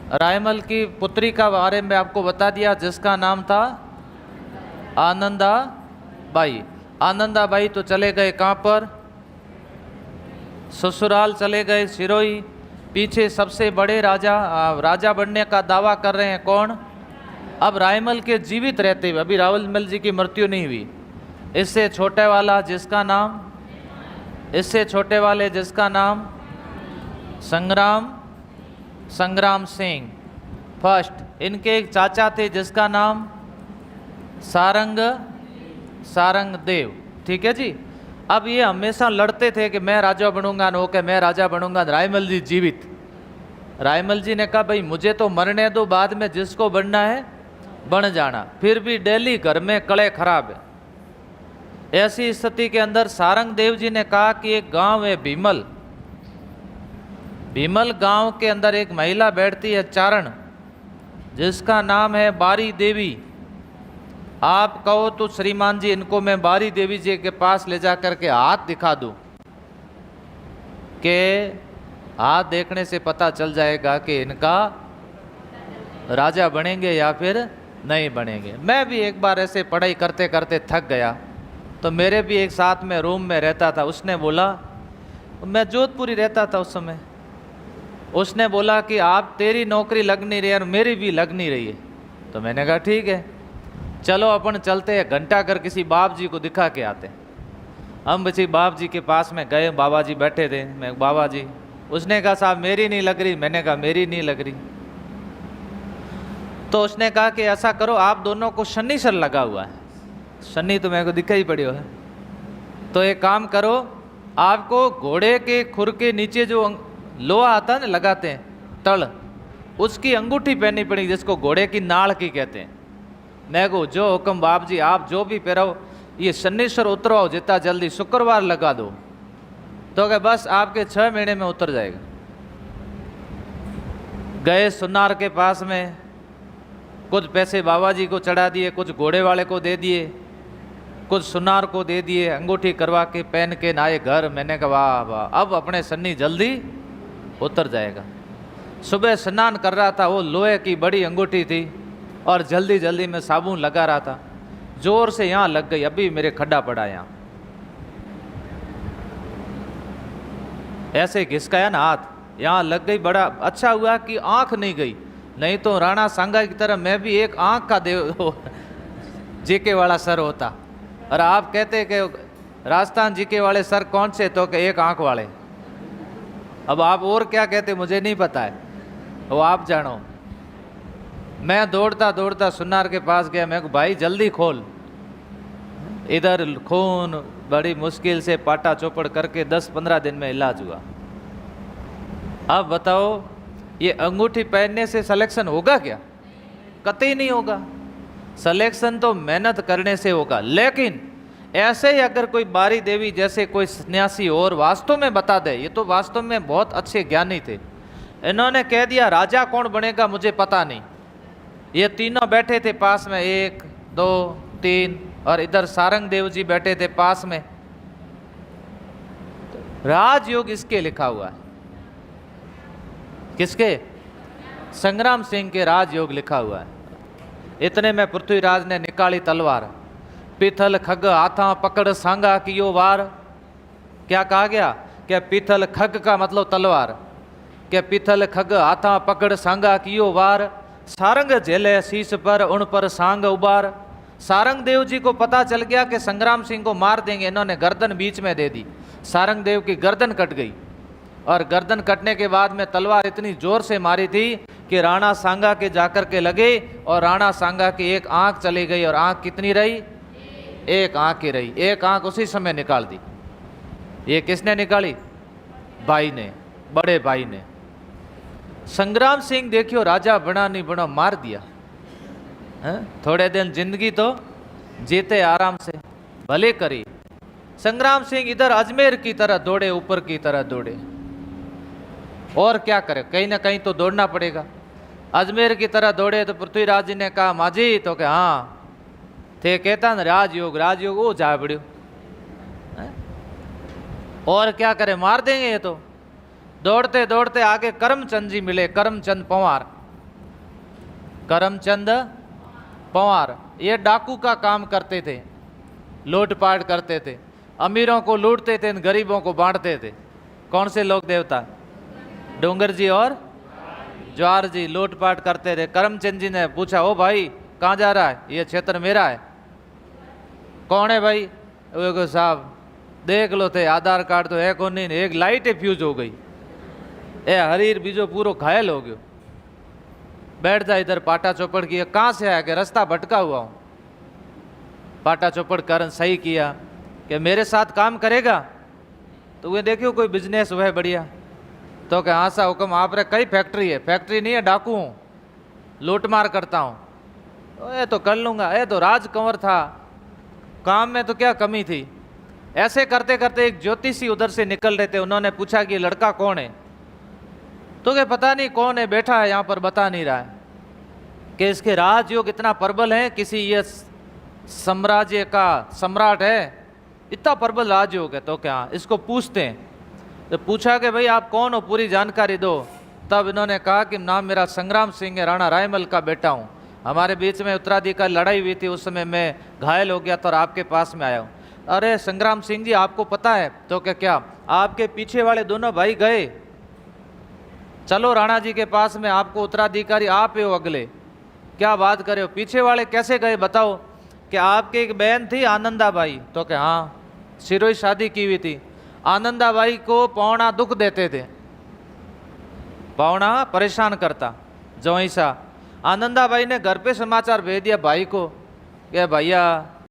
रायमल की पुत्री का बारे में आपको बता दिया, जिसका नाम था आनंदाबाई। आनंदाबाई तो चले गए कहाँ पर, ससुराल चले गए सिरोही। पीछे सबसे बड़े राजा बनने का दावा कर रहे हैं कौन, अब रायमल के जीवित रहते हुए, अभी रायमल जी की मृत्यु नहीं हुई। इससे छोटे वाला जिसका नाम, इससे छोटे वाले जिसका नाम संग्राम सिंह फर्स्ट। इनके एक चाचा थे जिसका नाम सारंग देव। ठीक है जी। अब ये हमेशा लड़ते थे कि मैं राजा बनूंगा, नो के मैं राजा बनूंगा। रायमल जी जीवित, रायमल जी ने कहा भाई मुझे तो मरने दो, बाद में जिसको बनना है बन जाना। फिर भी डेली घर में कड़े खराब है। ऐसी स्थिति के अंदर सारंग देव जी ने कहा कि एक गांव है भीमल गांव के अंदर एक महिला बैठती है चारण, जिसका नाम है बारी देवी। आप कहो तो श्रीमान जी इनको मैं बारी देवी जी के पास ले जा करके हाथ दिखा दूं, कि हाथ देखने से पता चल जाएगा कि इनका राजा बनेंगे या फिर नहीं बनेंगे। मैं भी एक बार ऐसे पढ़ाई करते करते थक गया, तो मेरे भी एक साथ में रूम में रहता था, उसने बोला, मैं जोधपुरी रहता था उस समय, उसने बोला कि आप तेरी नौकरी लग नहीं रही और मेरी भी लग नहीं रही है। तो मैंने कहा ठीक है चलो अपन चलते हैं, घंटा कर किसी बाप जी को दिखा के आते हैं। हम किसी बाप जी के पास में गए, बाबा जी बैठे थे, मैं बाबा जी, उसने कहा साहब मेरी नहीं लग रही, मैंने कहा मेरी नहीं लग रही। तो उसने कहा कि ऐसा करो आप दोनों को शनि सर लगा हुआ है, शनि तो मेरे को दिखा ही पड़ियो है, तो एक काम करो, आपको घोड़े के खुर के नीचे जो लोहा आता है ना लगाते हैं तल, उसकी अंगूठी पहननी पड़ेगी, जिसको घोड़े की नाड़ की कहते हैं। मैं को जो हुक्म बाप जी, आप जो भी पहराओ, ये शनिश्वर उतरवाओ जितना जल्दी, शुक्रवार लगा दो। तो क्या बस आपके 6 महीने में उतर जाएगा। गए सुनार के पास में, कुछ पैसे बाबा जी को चढ़ा दिए, कुछ घोड़े वाले को दे दिए, कुछ सुनार को दे दिए, अंगूठी करवा के पहन के नाए घर। मैंने कहा वाह वाह, अब अपने सन्नी जल्दी उतर जाएगा। सुबह स्नान कर रहा था, वो लोहे की बड़ी अंगूठी थी और जल्दी जल्दी में साबुन लगा रहा था, जोर से यहाँ लग गई, अभी मेरे खड्डा पड़ा यहाँ, ऐसे घिसकाया ना हाथ, यहाँ लग गई। बड़ा अच्छा हुआ कि आंख नहीं गई, नहीं तो राणा सांगा की तरह मैं भी एक आंख का देव जीके वाला सर होता। और आप कहते कि राजस्थान जीके वाले सर कौन से, तो कि एक आंख वाले। अब आप और क्या कहते मुझे नहीं पता है, वो आप जानो। मैं दौड़ता दौड़ता सुनार के पास गया, मैं को भाई जल्दी खोल। इधर खून बड़ी मुश्किल से पाटा चौपड़ करके 10-15 दिन में इलाज हुआ। अब बताओ ये अंगूठी पहनने से सिलेक्शन होगा क्या? कतई नहीं होगा। सिलेक्शन तो मेहनत करने से होगा। लेकिन ऐसे ही अगर कोई बारी देवी जैसे कोई सन्यासी और वास्तव में बता दे, ये तो वास्तव में बहुत अच्छे ज्ञानी थे, इन्होंने कह दिया राजा कौन बनेगा मुझे पता नहीं। ये तीनों बैठे थे पास में, 1 2 3, और इधर सारंग देव जी बैठे थे पास में। राजयोग इसके लिखा हुआ है, किसके? संग्राम सिंह के राजयोग लिखा हुआ है। इतने में पृथ्वीराज ने निकाली तलवार, पीथल खग हाथा पकड़ सांगा कियो वार। क्या कहा गया? क्या पीथल खग का मतलब तलवार, क्या पीथल खग हाथा पकड़ सांगा कियो वार। सारंग झेले शीश पर उन पर सांग उबार। सारंग देव जी को पता चल गया कि संग्राम सिंह को मार देंगे, इन्होंने गर्दन बीच में दे दी, सारंग देव की गर्दन कट गई। और गर्दन कटने के बाद में तलवार इतनी जोर से मारी थी कि राणा सांगा के जाकर के लगे, और राणा सांगा की एक आंख चली गई। और आंख कितनी रही? एक आंख ही रही। एक आंख उसी समय निकाल दी। ये किसने निकाली? भाई ने, बड़े भाई ने। संग्राम सिंह देखियो राजा बना नहीं बना, मार दिया है? थोड़े दिन जिंदगी तो जीते आराम से, भले करी। संग्राम सिंह इधर अजमेर की तरह दौड़े, ऊपर की तरह दौड़े, और क्या करे, कहीं ना कहीं तो दौड़ना पड़ेगा। अजमेर की तरह दौड़े तो पृथ्वीराज जी ने कहा माजी, तो क्या हाँ थे, कहता ना राजयोग राजयोग, वो जा पड़ो। और क्या करे, मार देंगे ये तो। दौड़ते दौड़ते आगे करमचंद जी मिले, करमचंद पंवार। करमचंद पंवार, ये डाकू का काम करते थे, लूटपाट करते थे, अमीरों को लूटते थे, गरीबों को बांटते थे। कौन से लोक देवता? डोंगर जी और ज्वार जी लूटपाट करते थे। करमचंद जी ने पूछा, ओ भाई कहाँ जा रहा है? ये क्षेत्र मेरा है। कौन है भाई? वो को साहब देख लो थे, आधार कार्ड तो है को नहीं, एक लाइट फ्यूज हो गई, ए हरीर बीजो पूरो घायल हो गयो। बैठ जा इधर, पाटा चौपड़ किया। कहाँ से आया? कि रास्ता भटका हुआ हूँ। पाटा चौपड़ कर सही किया कि मेरे साथ काम करेगा तो वे देखियो कोई बिजनेस हुआ है बढ़िया। तो क्या? हाँ सा हुक्म, आप रे कई फैक्ट्री है? फैक्ट्री नहीं है, डाकू हूँ, लूटमार करता हूँ। ये तो कर लूँगा, ये तो राज कंवर था, काम में तो क्या कमी थी। ऐसे करते करते एक ज्योतिषी उधर से निकल रहे थे, उन्होंने पूछा कि लड़का कौन है? तो क्या पता नहीं कौन है, बैठा है यहाँ पर, बता नहीं रहा है कि इसके राजयोग इतना प्रबल है, किसी ये साम्राज्य का सम्राट है, इतना प्रबल राजयोग है। तो क्या इसको पूछते हैं। तो पूछा कि भाई आप कौन हो, पूरी जानकारी दो। तब इन्होंने कहा कि नाम मेरा संग्राम सिंह है, राणा रायमल का बेटा हूँ, हमारे बीच में उत्तराधिकारी लड़ाई हुई थी, उस समय मैं घायल हो गया था और आपके पास में आया हूँ। अरे संग्राम सिंह जी आपको पता है? तो क्या आपके पीछे वाले दोनों भाई गए, चलो राणा जी के पास में, आपको उत्तराधिकारी आप हो अगले। क्या बात करे हो? पीछे वाले कैसे गए बताओ? कि आपकी एक बहन थी आनंदाबाई। तो क्या? हाँ, सिरोही शादी की हुई थी। आनंदाबाई को पौना दुख देते थे, पौना परेशान करता जो ऐसा। आनंदाबाई ने घर पे समाचार भेज दिया भाई को कि भैया